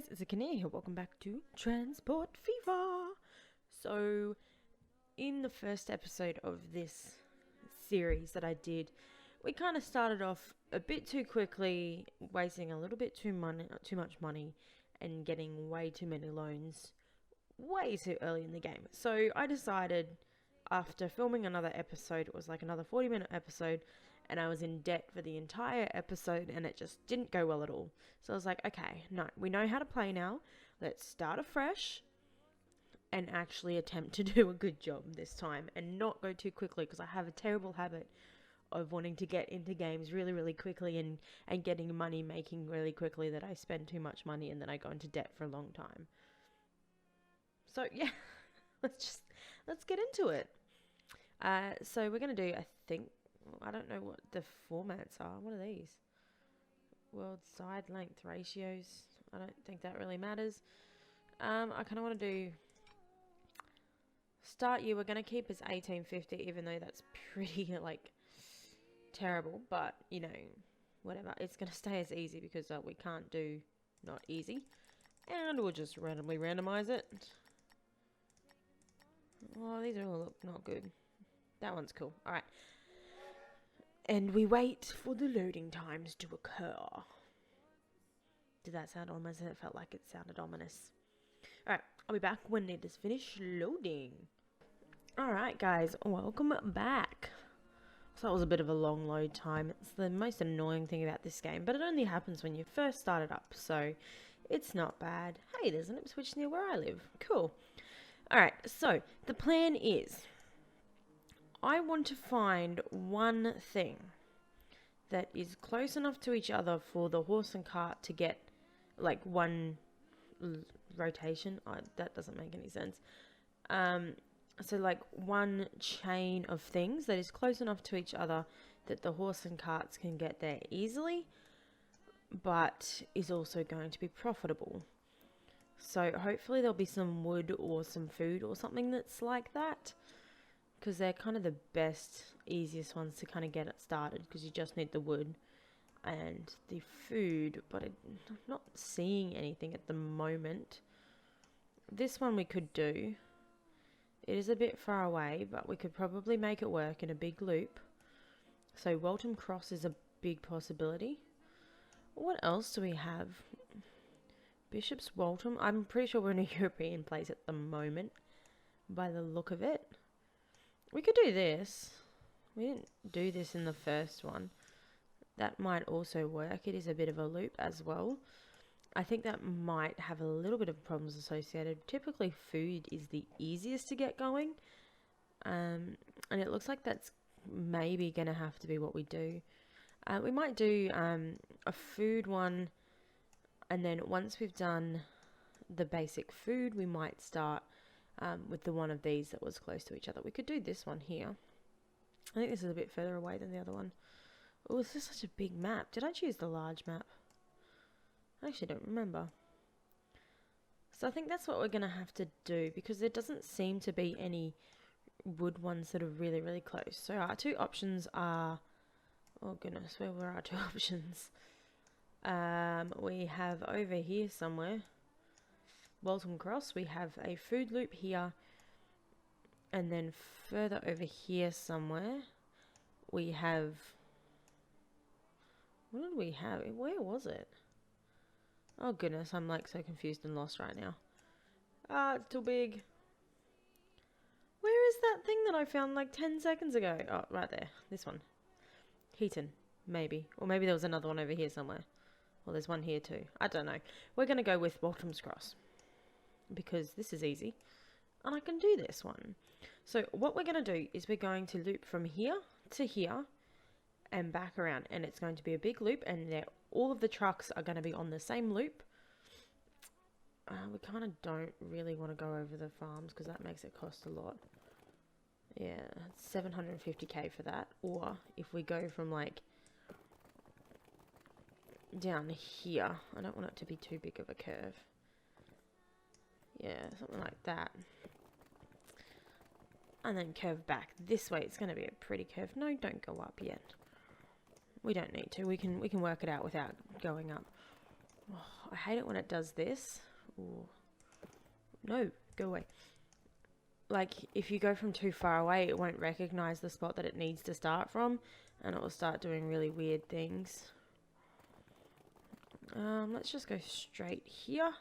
guys, it's Akinea here. Welcome back to Transport Fever. So, in the first episode of this series that I did, we kind of started off a bit too quickly, wasting a little bit too much money, and getting way too many loans way too early in the game. So I decided, after filming another episode, it was like another 40-minute episode, and I was in debt for the entire episode, and it just didn't go well at all. So I was like, okay, no, we know how to play now. Let's start afresh and actually attempt to do a good job this time and not go too quickly, because I have a terrible habit of wanting to get into games really, really quickly and getting money making really quickly, that I spend too much money and then I go into debt for a long time. So yeah, let's get into it. So we're going to do, I don't know what the formats are. What are these? World side length ratios. I don't think that really matters. I kind of want to do start year. We're going to keep as 1850, even though that's pretty terrible. But you know, whatever. It's going to stay as easy because we can't do not easy, and we'll just randomly randomize it. Oh, these all look not good. That one's cool. All right. And we wait for the loading times to occur. Did that sound ominous? It felt like it sounded ominous. Alright, I'll be back when it is finished loading. Alright guys, welcome back. So that was a bit of a long load time. It's the most annoying thing about this game, but it only happens when you first start it up, so it's not bad. Hey, there's an Ipswich near where I live. Cool. Alright, so the plan is, I want to find one thing that is close enough to each other for the horse and cart to get like one rotation. That doesn't make any sense. So like one chain of things that is close enough to each other that the horse and carts can get there easily, but is also going to be profitable. So hopefully there'll be some wood or some food or something that's like that, because they're kind of the best, easiest ones to kind of get it started, because you just need the wood and the food, but I'm not seeing anything at the moment. This one we could do. It is a bit far away, but we could probably make it work in a big loop. So Waltham Cross is a big possibility. What else do we have? Bishop's Waltham. I'm pretty sure we're in a European place at the moment, by the look of it. We could do this. We didn't do this in the first one. That might also work. It is a bit of a loop as well. I think that might have a little bit of problems associated. Typically food is the easiest to get going. And it looks like that's maybe going to have to be what we do. We might do a food one, and then once we've done the basic food, we might start with the one of these that was close to each other. We could do this one here. I think this is a bit further away than the other one. Oh, this is such a big map. Did I choose the large map? I actually don't remember. So I think that's what we're going to have to do, because there doesn't seem to be any wood ones that are really, really close. So our two options are... Oh goodness, where were our two options? We have over here somewhere Waltham Cross. We have a food loop here, and then further over here somewhere we have... What did we have? Where was it? Oh goodness, I'm like so confused and lost right now. It's too big. Where is that thing that I found like 10 seconds ago? Oh, right there. This one. Heaton, maybe. Or maybe there was another one over here somewhere. Well, there's one here too. I don't know. We're going to go with Waltham's Cross, because this is easy and I can do this one. So what we're going to do is we're going to loop from here to here and back around, and it's going to be a big loop, and all of the trucks are going to be on the same loop. We kind of don't really want to go over the farms, because that makes it cost a lot. Yeah, 750k for that. Or if we go from like down here, I don't want it to be too big of a curve. Yeah, something like that. And then curve back this way. It's going to be a pretty curve. No, don't go up yet. We don't need to. We can work it out without going up. Oh, I hate it when it does this. Ooh. No, go away. Like, if you go from too far away, it won't recognize the spot that it needs to start from, and it will start doing really weird things. Let's just go straight here.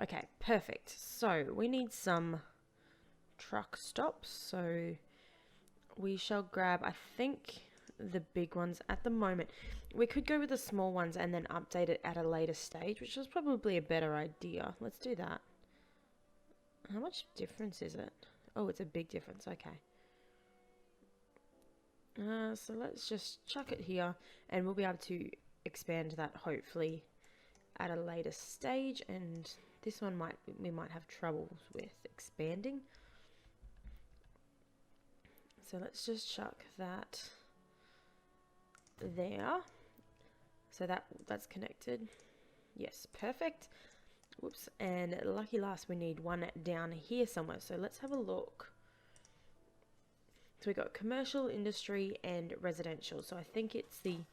Okay, perfect. So, we need some truck stops, so we shall grab, I think, the big ones at the moment. We could go with the small ones and then update it at a later stage, which is probably a better idea. Let's do that. How much difference is it? Oh, it's a big difference. Okay. So let's just chuck it here, and we'll be able to expand that hopefully at a later stage. And this one we might have troubles with expanding. So let's just chuck that there. So that's connected. Yes, perfect. Whoops, and lucky last, we need one down here somewhere. So let's have a look. So we got commercial, industry, and residential. So I think it's the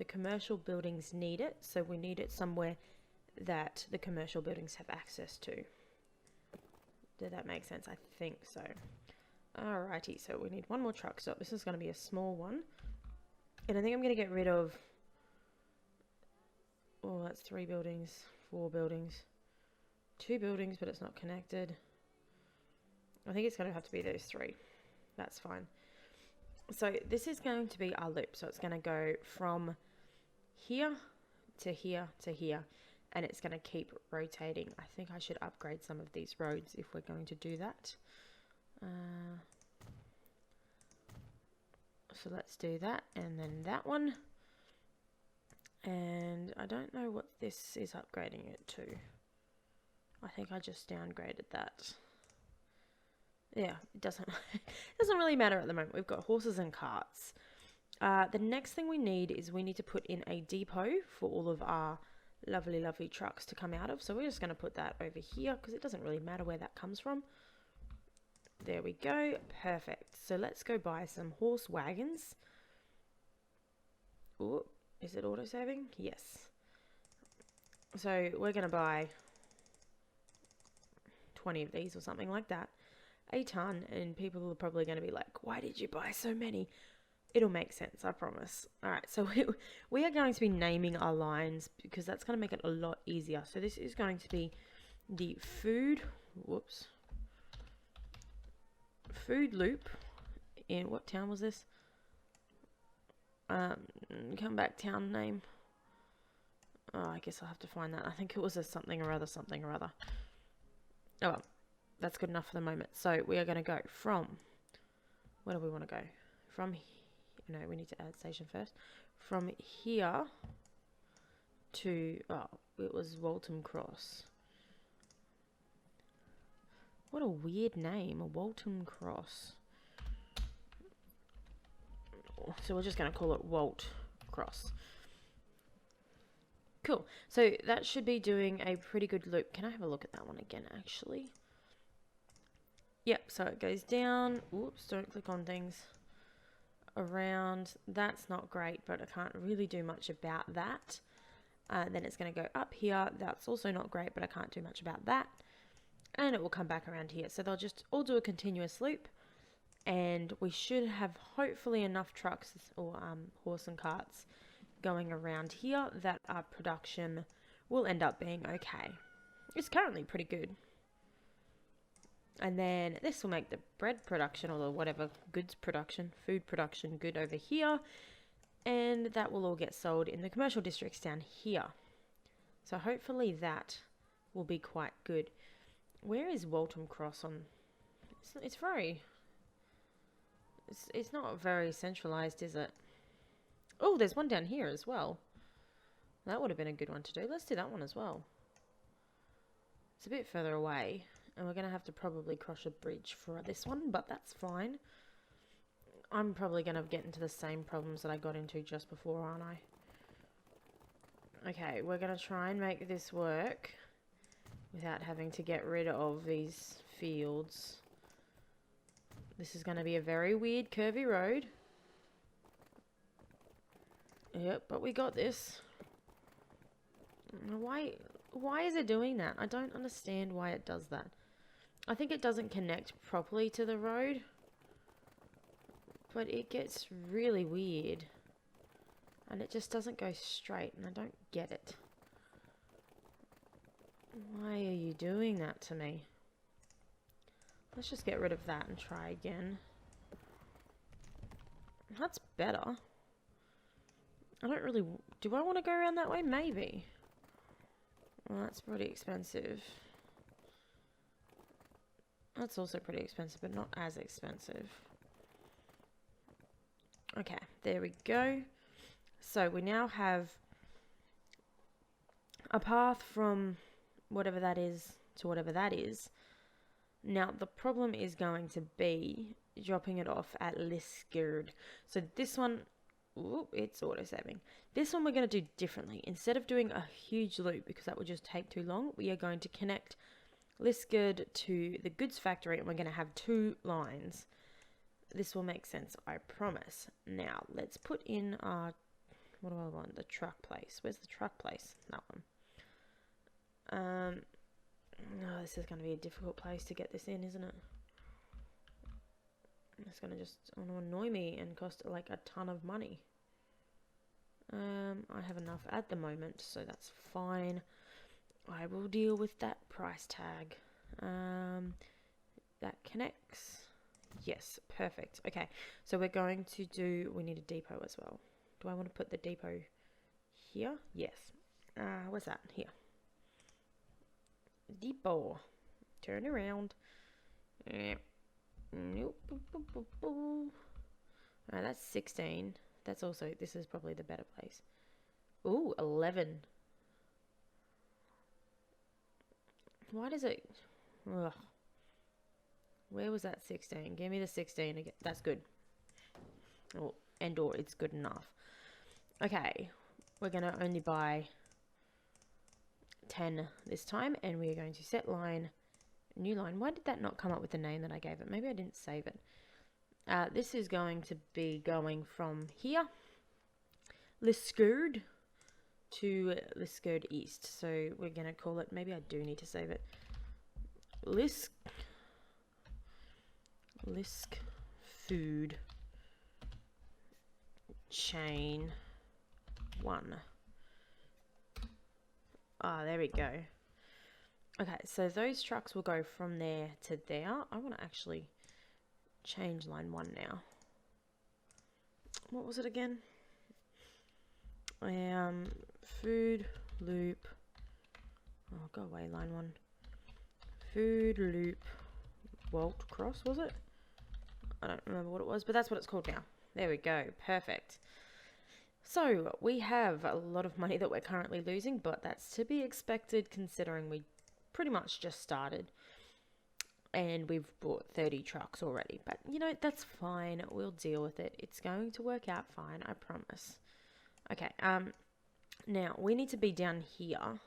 commercial buildings need it. So we need it somewhere that the commercial buildings have access to. Did that make sense? I think so. Alrighty, so we need one more truck stop. This is going to be a small one. And I think I'm going to get rid of... Oh, that's 3 buildings, 4 buildings. 2 buildings, but it's not connected. I think it's going to have to be those 3. That's fine. So this is going to be our loop. So it's going to go from here to here to here. And it's going to keep rotating. I think I should upgrade some of these roads if we're going to do that. So let's do that. And then that one. And I don't know what this is upgrading it to. I think I just downgraded that. Yeah, it doesn't really matter at the moment. We've got horses and carts. The next thing we need is we need to put in a depot for all of our lovely, lovely trucks to come out of. So we're just going to put that over here because it doesn't really matter where that comes from. There we go. Perfect. So let's go buy some horse wagons. Ooh, is it auto-saving? Yes. So we're going to buy 20 of these or something like that. A ton, and people are probably going to be like, why did you buy so many? It'll make sense, I promise. Alright, so we are going to be naming our lines because that's going to make it a lot easier. So this is going to be the food loop. In what town was this? Come back, town name. Oh, I guess I'll have to find that. I think it was a something or other. Oh well, that's good enough for the moment. So we are going to go from, where do we want to go? From, no, we need to add station first. From here to, oh, it was Waltham Cross. What a weird name, a Waltham Cross. So we're just going to call it Walt Cross. Cool. So that should be doing a pretty good loop. Can I have a look at that one again, actually? Yep, so it goes down. Oops, don't click on things. Around. That's not great, but I can't really do much about that. Then it's going to go up here. That's also not great, but I can't do much about that. And it will come back around here. So they'll just all do a continuous loop. And we should have hopefully enough trucks or horse and carts going around here that our production will end up being okay. It's currently pretty good. And then this will make the bread production or the whatever goods production, food production good over here. And that will all get sold in the commercial districts down here. So hopefully that will be quite good. Where is Waltham Cross on? It's not very centralized, is it? Oh, there's one down here as well. That would have been a good one to do. Let's do that one as well. It's a bit further away, and we're going to have to probably cross a bridge for this one, but that's fine. I'm probably going to get into the same problems that I got into just before, aren't I? Okay, we're going to try and make this work without having to get rid of these fields. This is going to be a very weird curvy road. Yep, but we got this. Why is it doing that? I don't understand why it does that. I think it doesn't connect properly to the road. But it gets really weird. And it just doesn't go straight, and I don't get it. Why are you doing that to me? Let's just get rid of that and try again. That's better. I don't really... Do I want to go around that way? Maybe. Well, that's pretty expensive. That's also pretty expensive, but not as expensive. Okay, there we go. So we now have a path from whatever that is to whatever that is. Now, the problem is going to be dropping it off at Liskeard. So this one, ooh, it's auto-saving. This one we're going to do differently. Instead of doing a huge loop, because that would just take too long, we are going to connect Liskeard to the goods factory, and we're going to have 2 lines. This will make sense, I promise. Now, let's put in our... What do I want? The truck place. Where's the truck place? That one. Oh, this is going to be a difficult place to get this in, isn't it? It's going to just annoy me and cost like a ton of money. I have enough at the moment, so that's fine. I will deal with that price tag. That connects. Yes, perfect. Okay, so we're going to do... We need a depot as well. Do I want to put the depot here? Yes. Where's that? Here. Depot. Turn around. Nope. Alright, that's 16. That's also... This is probably the better place. Ooh, 11. Why does it... Ugh. Where was that 16? Give me the 16 again. That's good. Oh, and/or it's good enough. Okay, we're going to only buy 10 this time, and we are going to set line, new line. Why did that not come up with the name that I gave it? Maybe I didn't save it. This is going to be going from here, Liskeard, to Liskeard East. So we're going to call it, maybe I do need to save it, Lisk Food Chain 1. There we go. Okay, so those trucks will go from there to there. I want to actually change line 1 now. What was it again? Food loop. Oh, go away, line 1. Food loop Walt Cross, was it? I don't remember what it was, but that's what it's called now. There we go. Perfect. So, we have a lot of money that we're currently losing, but that's to be expected considering we pretty much just started. And we've bought 30 trucks already. But, you know, that's fine. We'll deal with it. It's going to work out fine, I promise. Okay, now, we need to be down here.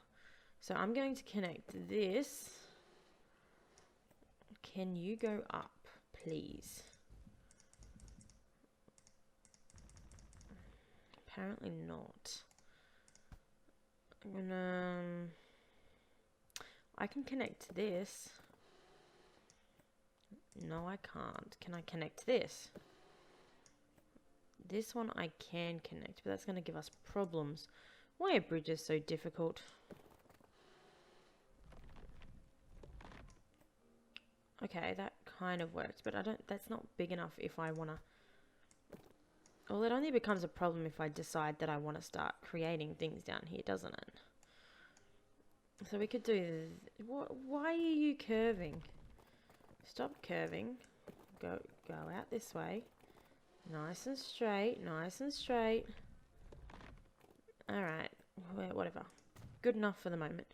So, I'm going to connect this. Can you go up, please? Apparently not. I can connect this. No, I can't. Can I connect this? This one I can connect, but that's going to give us problems. Why are bridges so difficult? Okay, that kind of works, but that's not big enough if I want to... Well, it only becomes a problem if I decide that I want to start creating things down here, doesn't it? So we could do... Why are you curving? Stop curving. Go out this way. Nice and straight, nice and straight. Alright, whatever. Good enough for the moment.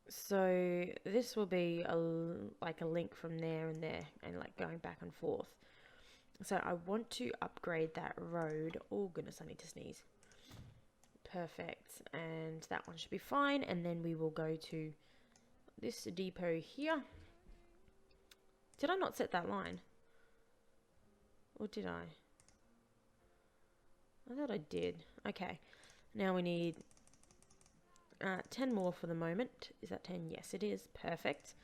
So this will be like a link from there and there, and like going back and forth. So I want to upgrade that road. Oh goodness, I need to sneeze. Perfect. And that one should be fine. And then we will go to this depot here. Did I not set that line? Or did I? I thought I did. Okay. Now we need 10 more for the moment. Is that 10? Yes, it is. Perfect.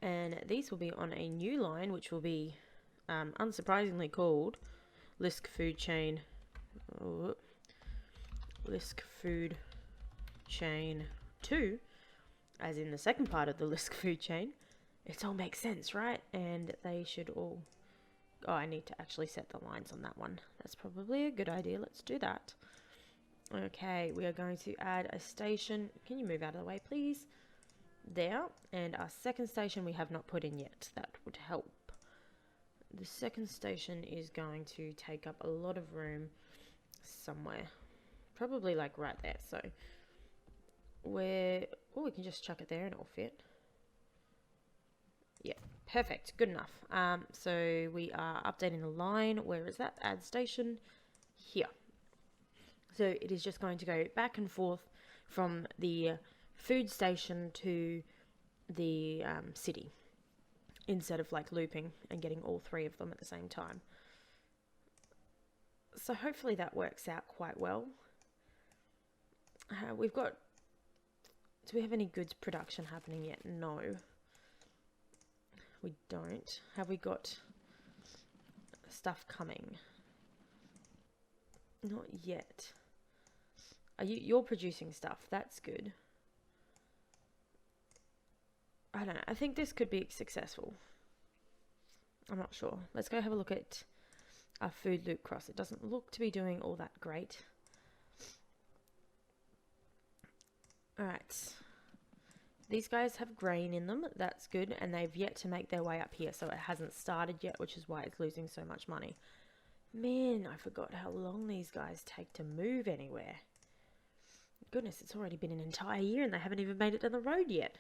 And these will be on a new line, which will be unsurprisingly called Lisk Food Chain. Oh, Lisk Food Chain 2, as in the second part of the Lisk Food Chain. It all makes sense, right? And they should all... Oh, I need to actually set the lines on that one. That's probably a good idea. Let's do that. Okay, we are going to add a station. Can you move out of the way, please? There. And our second station we have not put in yet. That would help. The second station is going to take up a lot of room somewhere. Probably like right there. So we can just chuck it there and it'll fit. Yeah, perfect. Good enough. So we are updating the line. Where is that? Add station. Here. So it is just going to go back and forth from the food station to the city, instead of like looping and getting all three of them at the same time. So hopefully that works out quite well. Do we have any goods production happening yet? No. We don't. Have we got stuff coming? Not yet. You're producing stuff. That's good. I don't know. I think this could be successful. I'm not sure. Let's go have a look at our food loop cross. It doesn't look to be doing all that great. Alright. These guys have grain in them. That's good. And they've yet to make their way up here. So it hasn't started yet, which is why it's losing so much money. Man, I forgot how long these guys take to move anywhere. Goodness, it's already been an entire year and they haven't even made it down the road yet.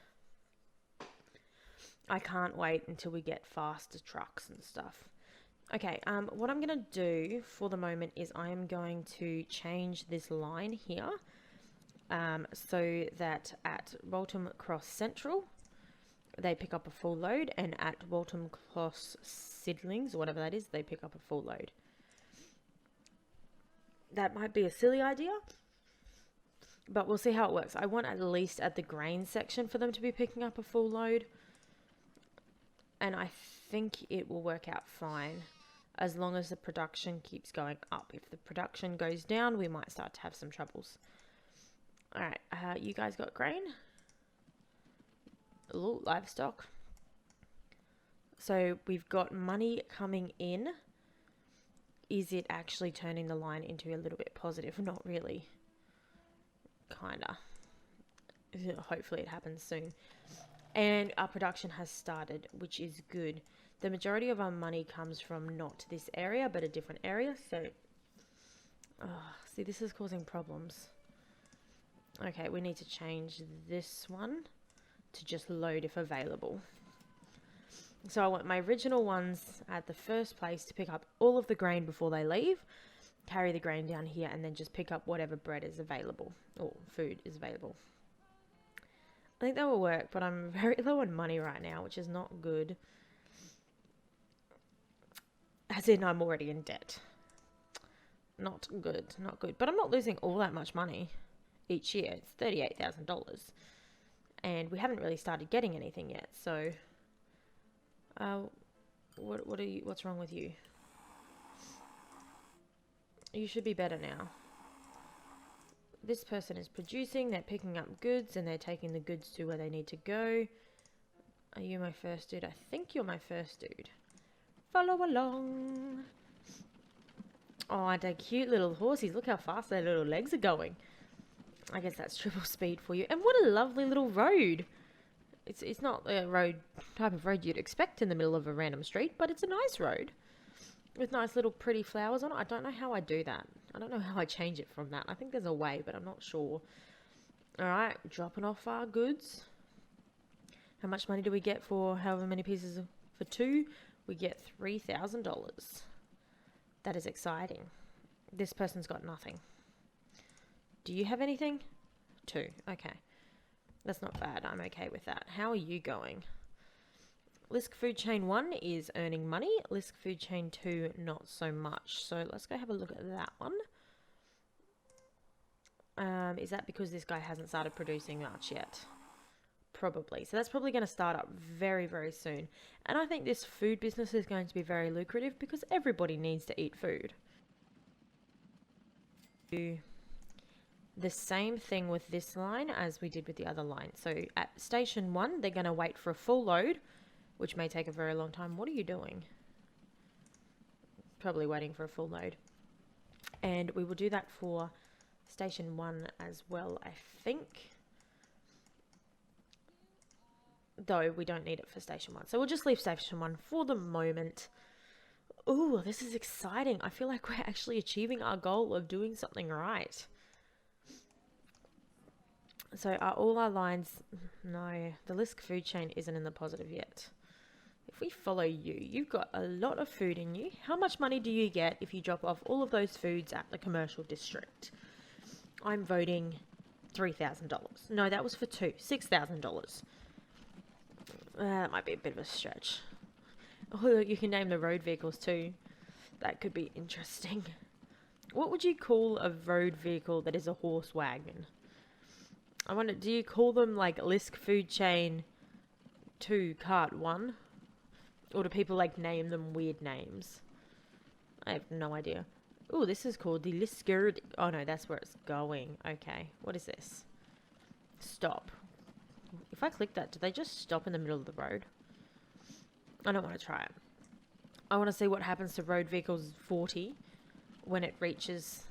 I can't wait until we get faster trucks and stuff. Okay, what I'm going to do for the moment is I am going to change this line here so that at Waltham Cross Central, they pick up a full load, and at Waltham Cross Sidlings, or whatever that is, they pick up a full load. That might be a silly idea, but we'll see how it works. I want at least at the grain section for them to be picking up a full load. And I think it will work out fine as long as the production keeps going up. If the production goes down, we might start to have some troubles. Alright, you guys got grain? Ooh, livestock. So we've got money coming in. Is it actually turning the line into a little bit positive? Not really. Kinda. Hopefully it happens soon. And our production has started, which is good. The majority of our money comes from not this area, but a different area. So, see, this is causing problems. Okay, we need to change this one to just load if available. So I want my original ones at the first place to pick up all of the grain before they leave, carry the grain down here, and then just pick up whatever bread is available, or food is available. I think that will work, but I'm very low on money right now, which is not good. As in, I'm already in debt. Not good, not good. But I'm not losing all that much money each year. It's $38,000. And we haven't really started getting anything yet, so... what's wrong with you? You should be better now. This person is producing, they're picking up goods, and they're taking the goods to where they need to go. Are you my first dude? I think you're my first dude. Follow along. Oh, they're cute little horsies. Look how fast their little legs are going. I guess that's triple speed for you. And what a lovely little road. It's not a type of road you'd expect in the middle of a random street, but it's a nice road. With nice little pretty flowers on it. I don't know how I do that. I don't know how I change it from that. I think there's a way, but I'm not sure. Alright, dropping off our goods. How much money do we get for however many pieces for 2? We get $3,000. That is exciting. This person's got nothing. Do you have anything? 2. Okay. That's not bad. I'm okay with that. How are you going? Lisk Food Chain 1 is earning money. Lisk Food Chain 2, not so much. So let's go have a look at that one. Is that because this guy hasn't started producing much yet? Probably. So that's probably going to start up very, very soon. And I think this food business is going to be very lucrative because everybody needs to eat food. Do the same thing with this line as we did with the other line. So at station 1, they're going to wait for a full load, which may take a very long time. What are you doing? Probably waiting for a full load. And we will do that for station 1 as well, I think. Though we don't need it for station 1. So we'll just leave station 1 for the moment. Ooh, this is exciting. I feel like we're actually achieving our goal of doing something right. So are all our lines... No, the Lisk food chain isn't in the positive yet. If we follow you, you've got a lot of food in you. How much money do you get if you drop off all of those foods at the commercial district? I'm voting $3,000. No, that was for 2. $6,000. That might be a bit of a stretch. Oh, look, you can name the road vehicles too. That could be interesting. What would you call a road vehicle that is a horse wagon? I wonder, do you call them like Lisk Food Chain 2 Cart 1? Or do people like name them weird names? I have no idea. Oh, this is called the Lisker... Oh no, that's where it's going. Okay, what is this? Stop. If I click that, do they just stop in the middle of the road? I don't want to try it. I want to see what happens to road vehicles 40 when it reaches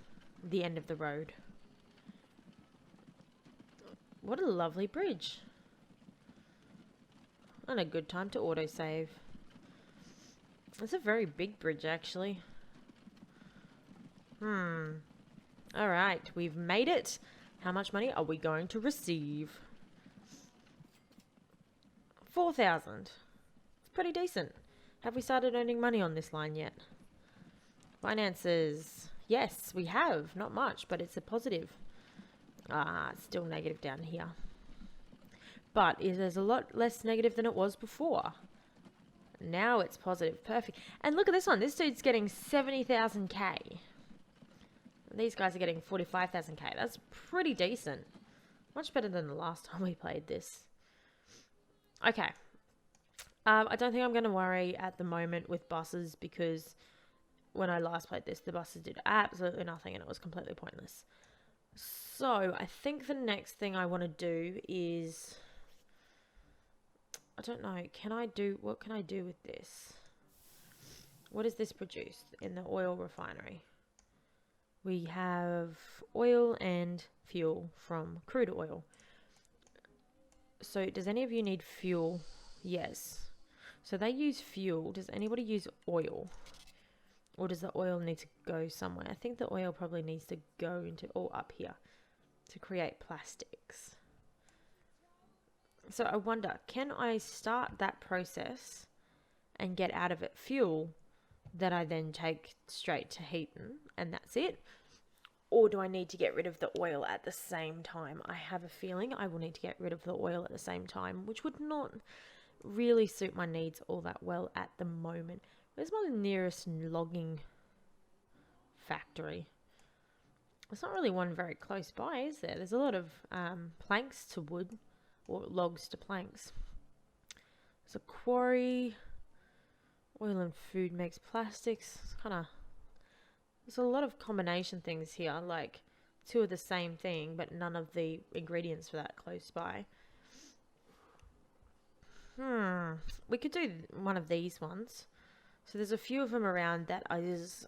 the end of the road. What a lovely bridge. And a good time to autosave. It's a very big bridge, actually. Alright, we've made it. How much money are we going to receive? 4,000. It's pretty decent. Have we started earning money on this line yet? Finances. Yes, we have. Not much, but it's a positive. It's still negative down here. But there's a lot less negative than it was before. Now it's positive. Perfect. And look at this one. This dude's getting 70,000k. These guys are getting 45,000k. That's pretty decent. Much better than the last time we played this. Okay. I don't think I'm going to worry at the moment with buses because when I last played this, the buses did absolutely nothing and it was completely pointless. So I think the next thing I want to do is... I don't know. What can I do with this? What does this produce in the oil refinery? We have oil and fuel from crude oil. So does any of you need fuel? Yes. So they use fuel. Does anybody use oil? Or does the oil need to go somewhere? I think the oil probably needs to go into up here to create plastics. So I wonder, can I start that process and get out of it fuel that I then take straight to Heaton and that's it? Or do I need to get rid of the oil at the same time? I have a feeling I will need to get rid of the oil at the same time, which would not really suit my needs all that well at the moment. Where's my nearest logging factory? There's not really one very close by, is there? There's a lot of planks to wood, or logs to planks. There's a quarry. Oil and food makes plastics. It's kind of... There's a lot of combination things here, like 2 of the same thing, but none of the ingredients for that close by. We could do one of these ones. So there's a few of them around that is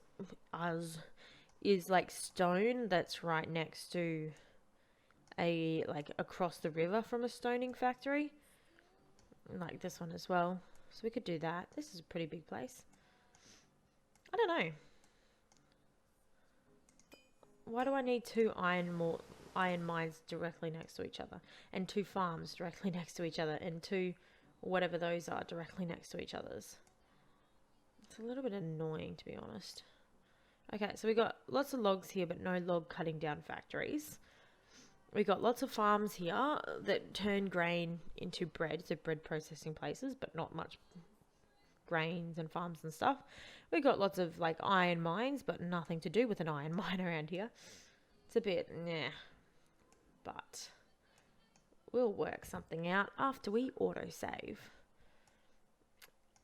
like stone that's right next to across the river from a stoning factory. Like this one as well. So we could do that. This is a pretty big place. I don't know. Why do I need 2 iron mines directly next to each other? And 2 farms directly next to each other? And 2, whatever those are, directly next to each other's? It's a little bit annoying, to be honest. Okay, so we got lots of logs here, but no log cutting down factories. We got lots of farms here that turn grain into bread, so bread processing places, but not much grains and farms and stuff. We got lots of like iron mines, but nothing to do with an iron mine around here. It's a bit, nah. but we'll work something out after we autosave.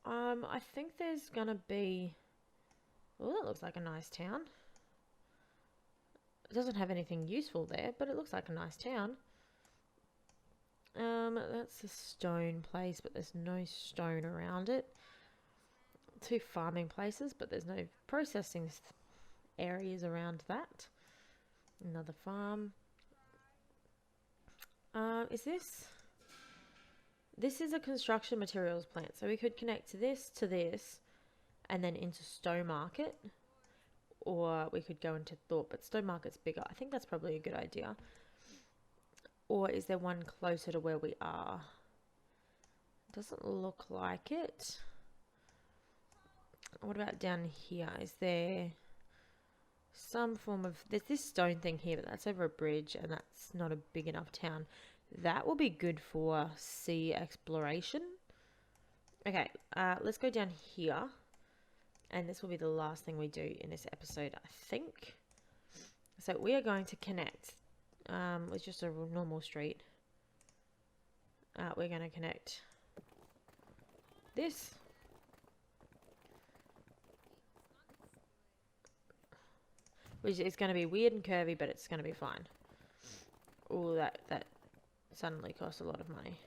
I think there's gonna be... Oh, that looks like a nice town. It doesn't have anything useful there, but it looks like a nice town. That's a stone place, but there's no stone around it. 2 farming places, but there's no processing areas around that. Another farm. Is this? This is a construction materials plant, so we could connect this to this, and then into Stone Market, or we could go into Thorpe, but Stone Market's bigger. I think that's probably a good idea. Or is there one closer to where we are? Doesn't look like it. What about down here? Is there some form of... There's this stone thing here, but that's over a bridge, and that's not a big enough town. That will be good for sea exploration. Okay, let's go down here. And this will be the last thing we do in this episode, I think. So we are going to connect with just a normal street. We're going to connect this. Which is going to be weird and curvy, but it's going to be fine. Oh, that suddenly costs a lot of money.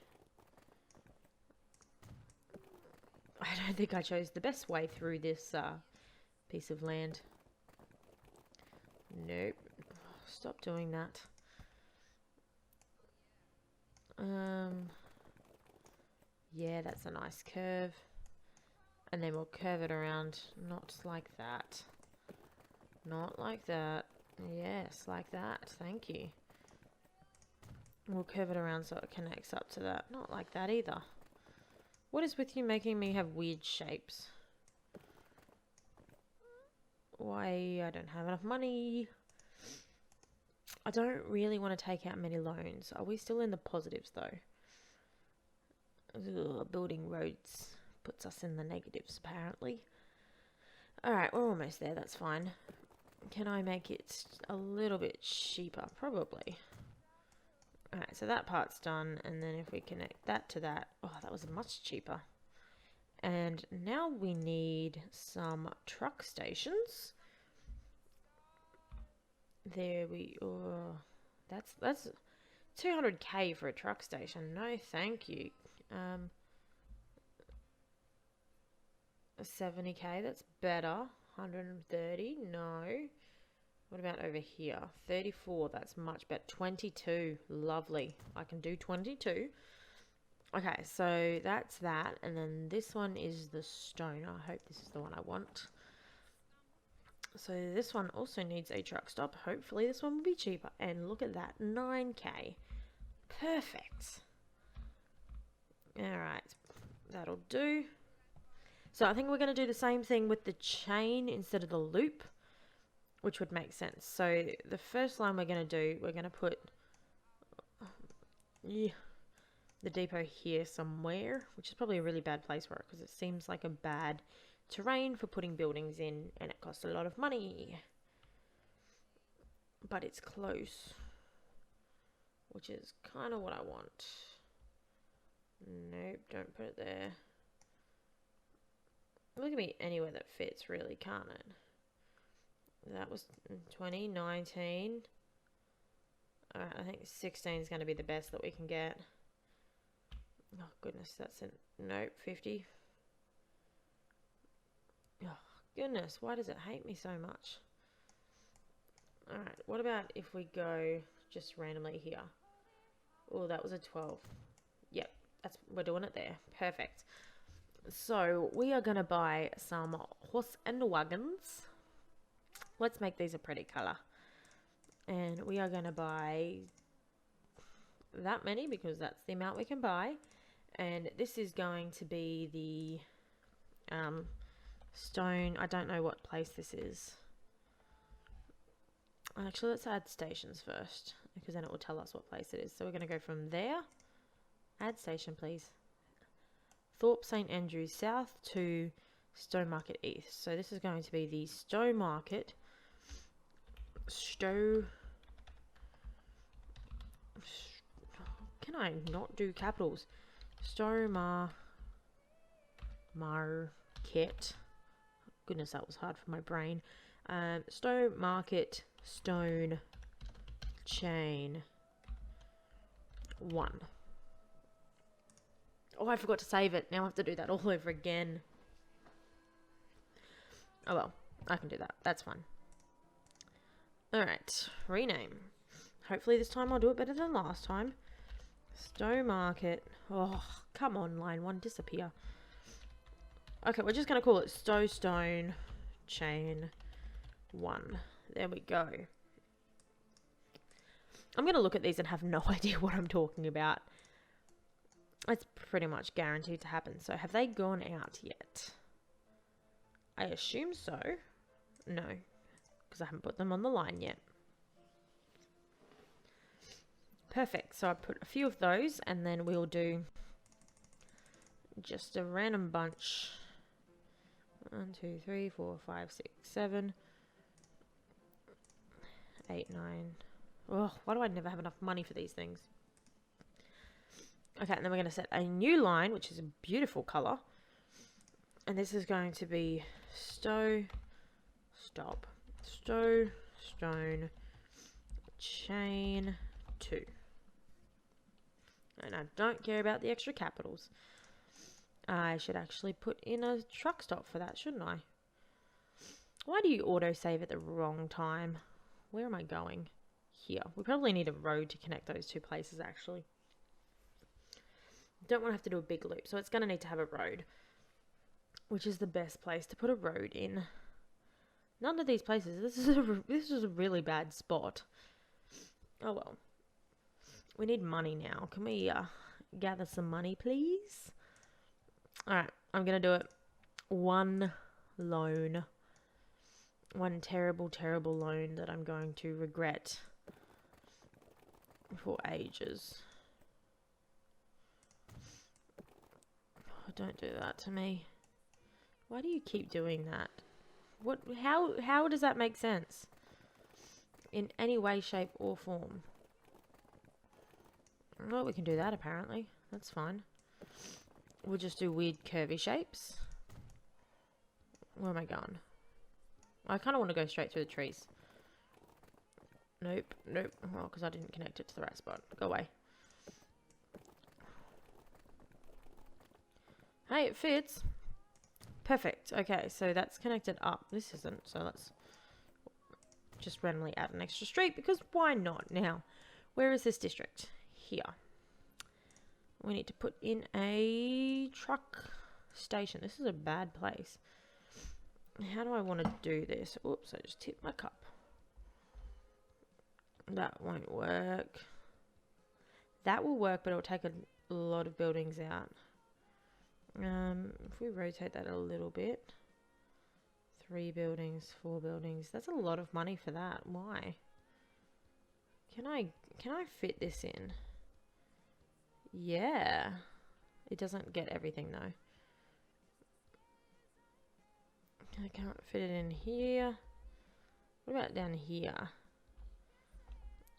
I don't think I chose the best way through this piece of land. Nope. Stop doing that. Yeah, that's a nice curve. And then we'll curve it around, not like that. Not like that. Yes, like that. Thank you. We'll curve it around so it connects up to that. Not like that either. What is with you making me have weird shapes? Why? I don't have enough money. I don't really want to take out many loans. Are we still in the positives though? Ugh, building roads puts us in the negatives apparently. Alright, we're almost there. That's fine. Can I make it a little bit cheaper? Probably. Alright, so that part's done, and then if we connect that to that, oh, that was much cheaper. And now we need some truck stations. There we, oh, that's 200k for a truck station. No, thank you. 70k, that's better. 130, no. What about over here? 34, that's much better. 22, lovely. I can do 22. Okay, so that's that. And then this one is the stone. I hope this is the one I want. So this one also needs a truck stop. Hopefully this one will be cheaper. And look at that, 9k. Perfect. Alright, that'll do. So I think we're going to do the same thing with the chain instead of the loop, which would make sense. So the first line we're going to do, we're going to put the depot here somewhere, which is probably a really bad place for it because it seems like a bad terrain for putting buildings in, and it costs a lot of money. But it's close, which is kind of what I want. Nope, don't put it there. Look at me anywhere that fits, really, can't it? That was 2019. Alright, I think 16 is going to be the best that we can get. Oh, goodness, that's a... Nope, 50. Oh, goodness, why does it hate me so much? Alright, what about if we go just randomly here? Oh, that was a 12. Yep, we're doing it there. Perfect. So, we are going to buy some horse and wagons. Let's make these a pretty colour. And we are going to buy that many because that's the amount we can buy. And this is going to be the stone. I don't know what place this is. Actually, let's add stations first because then it will tell us what place it is. So we're going to go from there. Add station, please. Thorpe St. Andrews South to Stone Market East. So this is going to be the Stone Market. Can I not do capitals? Market. Goodness, that was hard for my brain. Stone market, stone chain 1. Oh, I forgot to save it. Now I have to do that all over again. Oh well, I can do that. That's fine. Alright, rename. Hopefully this time I'll do it better than last time. Stone market. Oh, come on, line 1, disappear. Okay, we're just going to call it stone chain 1. There we go. I'm going to look at these and have no idea what I'm talking about. It's pretty much guaranteed to happen. So have they gone out yet? I assume so. No, because I haven't put them on the line yet. Perfect. So I put a few of those, and then we'll do just a random bunch. 1, 2, 3, 4, 5, 6, 7, 8, 9. Oh, why do I never have enough money for these things? Okay, and then we're going to set a new line, which is a beautiful colour. And this is going to be stone chain 2. And I don't care about the extra capitals. I should actually put in a truck stop for that, shouldn't I? Why do you autosave at the wrong time? Where am I going? Here. We probably need a road to connect those two places, actually. Don't want to have to do a big loop, so it's going to need to have a road. Which is the best place to put a road in? None of these places. This is a really bad spot. Oh well. We need money now. Can we gather some money, please? Alright, I'm going to do it. One loan. One terrible, terrible loan that I'm going to regret for ages. Oh, don't do that to me. Why do you keep doing that? What? How does that make sense? In any way, shape, or form? Well, we can do that apparently. That's fine. We'll just do weird curvy shapes. Where am I going? I kind of want to go straight through the trees. Nope, nope. Well, because I didn't connect it to the right spot. Go away. Hey, it fits. Perfect. Okay, so that's connected up. This isn't, so let's just randomly add an extra street, because why not? Now, where is this district? Here. We need to put in a truck station. This is a bad place. How do I want to do this? Oops, I just tipped my cup. That won't work. That will work, but it'll take a lot of buildings out. If we rotate that a little bit. 3 buildings, 4 buildings. That's a lot of money for that. Why? Can I fit this in? Yeah. It doesn't get everything though. I can't fit it in here. What about down here?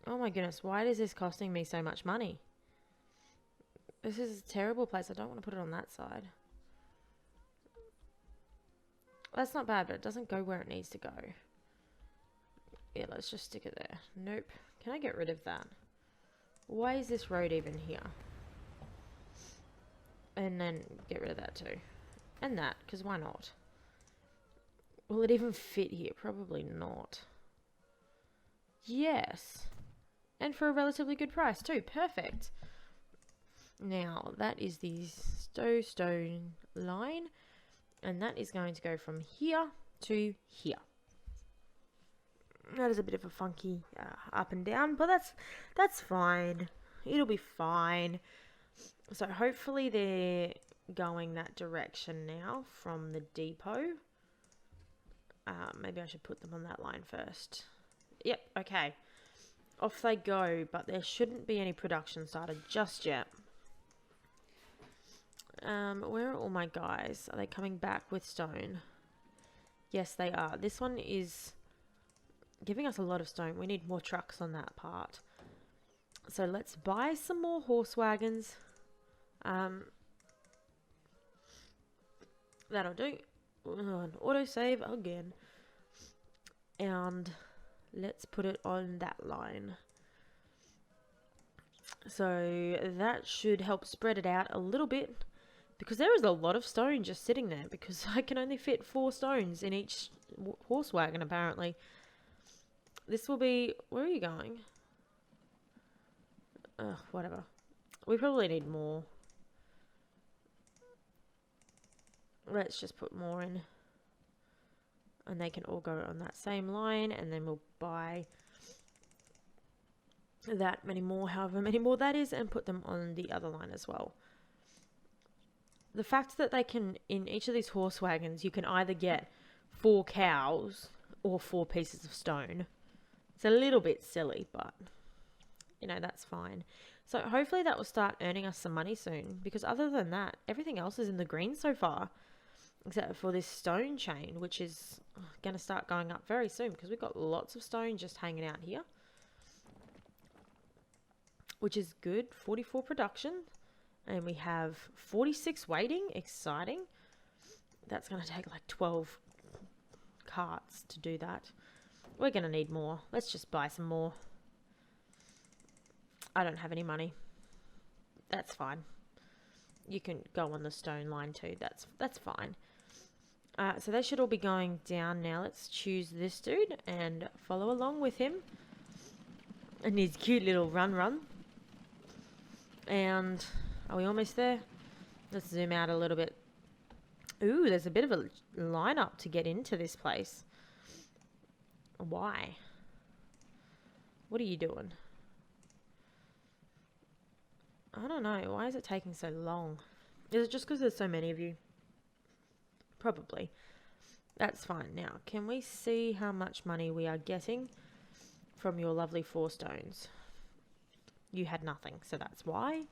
Oh my goodness, why is this costing me so much money? This is a terrible place. I don't want to put it on that side. That's not bad, but it doesn't go where it needs to go. Yeah, let's just stick it there. Nope. Can I get rid of that? Why is this road even here? And then get rid of that too. And that, because why not? Will it even fit here? Probably not. Yes. And for a relatively good price too. Perfect. Now, that is the stone line. And that is going to go from here to here. That is a bit of a funky up and down, but that's fine. It'll be fine. So hopefully they're going that direction now from the depot. Maybe I should put them on that line first. Yep, okay. Off they go, but there shouldn't be any production started just yet. Where are all my guys? Are they coming back with stone? Yes, they are. This one is giving us a lot of stone. We need more trucks on that part. So let's buy some more horse wagons. That'll do. An autosave again. And let's put it on that line. So that should help spread it out a little bit. Because there is a lot of stone just sitting there. Because I can only fit 4 stones in each horse wagon apparently. This will be... Where are you going? Ugh, whatever. We probably need more. Let's just put more in. And they can all go on that same line. And then we'll buy that many more, however many more that is, and put them on the other line as well. The fact that they can, in each of these horse wagons, you can either get 4 cows or 4 pieces of stone. It's a little bit silly, but, you know, that's fine. So hopefully that will start earning us some money soon, because other than that, everything else is in the green so far, except for this stone chain, which is going to start going up very soon, because we've got lots of stone just hanging out here, which is good. 44 production. And we have 46 waiting. Exciting. That's going to take like 12 carts to do that. We're going to need more. Let's just buy some more. I don't have any money. That's fine. You can go on the stone line too. That's fine. So they should all be going down now. Let's choose this dude and follow along with him. And his cute little run. And... Are we almost there? Let's zoom out a little bit. Ooh, there's a bit of a lineup to get into this place. Why? What are you doing? I don't know. Why is it taking so long? Is it just because there's so many of you? Probably. That's fine. Now, can we see how much money we are getting from your lovely 4 stones? You had nothing, so that's why.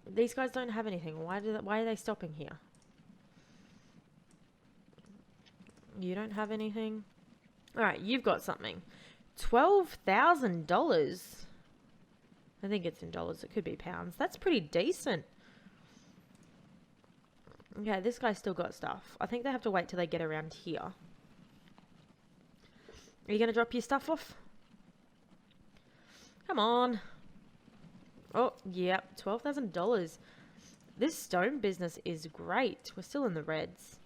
These guys don't have anything. Why are they stopping here? You don't have anything? Alright, you've got something. $12,000. I think it's in dollars. It could be pounds. That's pretty decent. Okay, this guy's still got stuff. I think they have to wait till they get around here. Are you going to drop your stuff off? Come on. Oh, yep, $12,000. This stone business is great. We're still in the reds.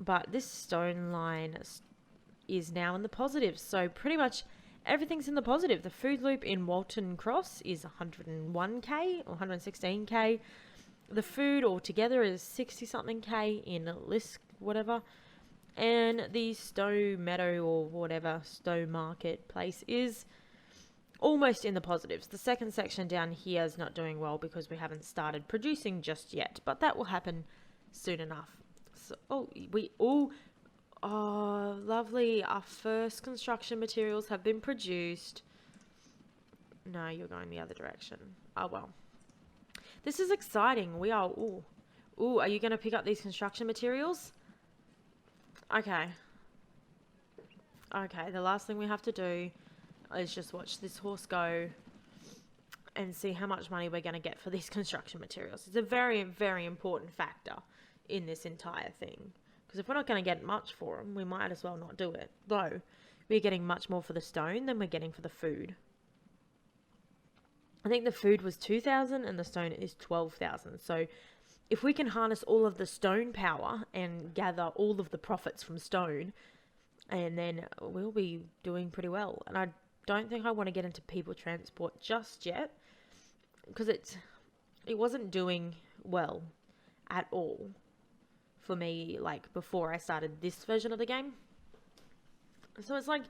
But this stone line is now in the positives. So pretty much everything's in the positive. The food loop in Walton Cross is 101k or 116k. The food altogether is 60-something K in Lisk, whatever. And the Stowe Meadow or whatever, Stowe Market place is almost in the positives. The second section down here is not doing well because we haven't started producing just yet, but that will happen soon enough. So, oh, lovely. Our first construction materials have been produced. No, you're going the other direction. Oh, well. This is exciting. We are, are you going to pick up these construction materials? Okay. Okay, the last thing we have to do is just watch this horse go and see how much money we're going to get for these construction materials. It's a very, very important factor in this entire thing. Because if we're not going to get much for them, we might as well not do it. Though, we're getting much more for the stone than we're getting for the food. I think the food was 2,000 and the stone is 12,000. So if we can harness all of the stone power and gather all of the profits from stone, and then we'll be doing pretty well. And I don't think I want to get into people transport just yet, because it wasn't doing well at all for me, like, before I started this version of the game. So it's like,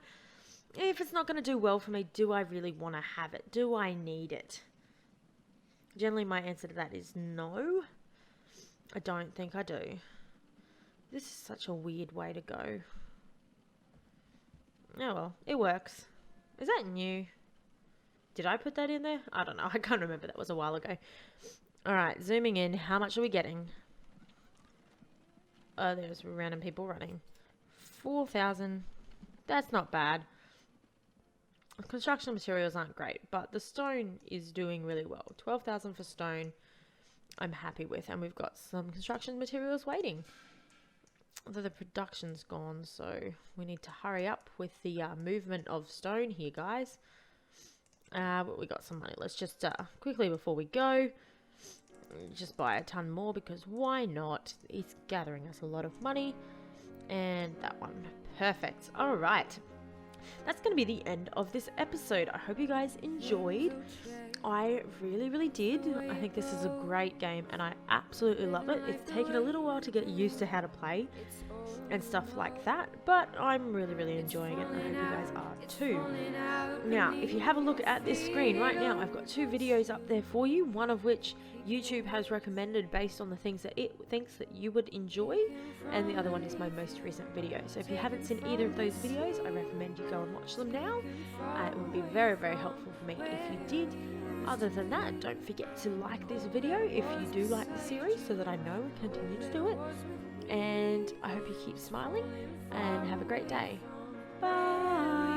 if it's not going to do well for me, do I really want to have it? Do I need it? Generally, my answer to that is no. I don't think I do. This is such a weird way to go. Oh well, it works. Is that new? Did I put that in there? I don't know. I can't remember. That was a while ago. Alright, zooming in. How much are we getting? Oh, there's random people running. 4,000. That's not bad. construction materials aren't great, but the stone is doing really well. 12,000 for stone, I'm happy with, and we've got some construction materials waiting. Although the production's gone, so we need to hurry up with the movement of stone here, guys. But we got some money. Let's just quickly before we go, just buy a ton more, because why not? It's gathering us a lot of money. And that one, perfect. All right. That's going to be the end of this episode. I hope you guys enjoyed. I really, really did. I think this is a great game and I absolutely love it. It's taken a little while to get used to how to play and stuff like that, but I'm really, really enjoying it, and I hope you guys are too. Now, if you have a look at this screen right now, I've got 2 videos up there for you, one of which YouTube has recommended based on the things that it thinks that you would enjoy, and the other one is my most recent video. So if you haven't seen either of those videos, I recommend you go and watch them now. It would be very, very helpful for me if you did. Other than that, don't forget to like this video if you do like the series, so that I know and continue to do it. And I hope you keep smiling and have a great day. Bye.